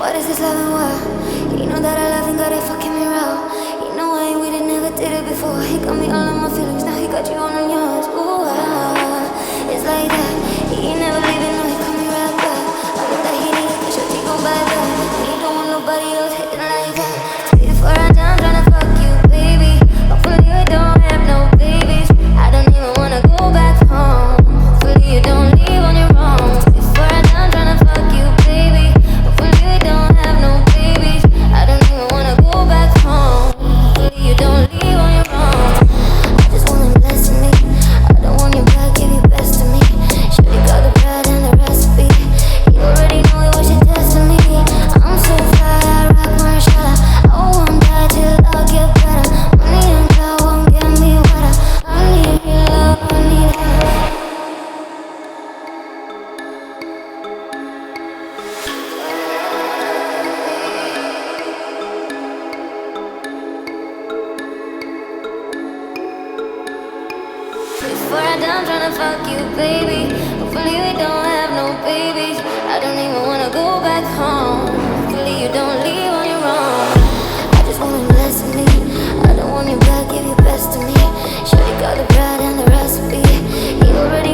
What is this loving world? He know that I love him, got it fucking me raw. He know I ain't with it, never did it before. He got me all in my feelings, now he got you all on yours. Ooh, it's like that. He ain't never leaving, no, he call me right back. I know that he need it, cause your go by back. And he don't want nobody else hitting like that. Before I die, I'm tryna fuck you, baby. Hopefully we don't have no babies. I don't even wanna go back home. Hopefully you don't leave on your own. Before I die, I'm tryna fuck you, baby. Hopefully we don't have no babies. I don't even wanna go back home. Hopefully you don't leave on your own. I just want him blessing me. I don't want you back, give your best to me. Shorty got the bread and the recipe. You already know it was your destiny. I'm so fly, I rock my shot. I won't die till I get better. Money and cloud won't get me wetter. I need your love, I need it. Before I die, I'm tryna fuck you, baby. Hopefully we don't have no babies. I don't even wanna go back home. Hopefully you don't leave on your own. I just want him blessing me. I don't want you back, give your best to me. Shorty got the bread and the recipe. You already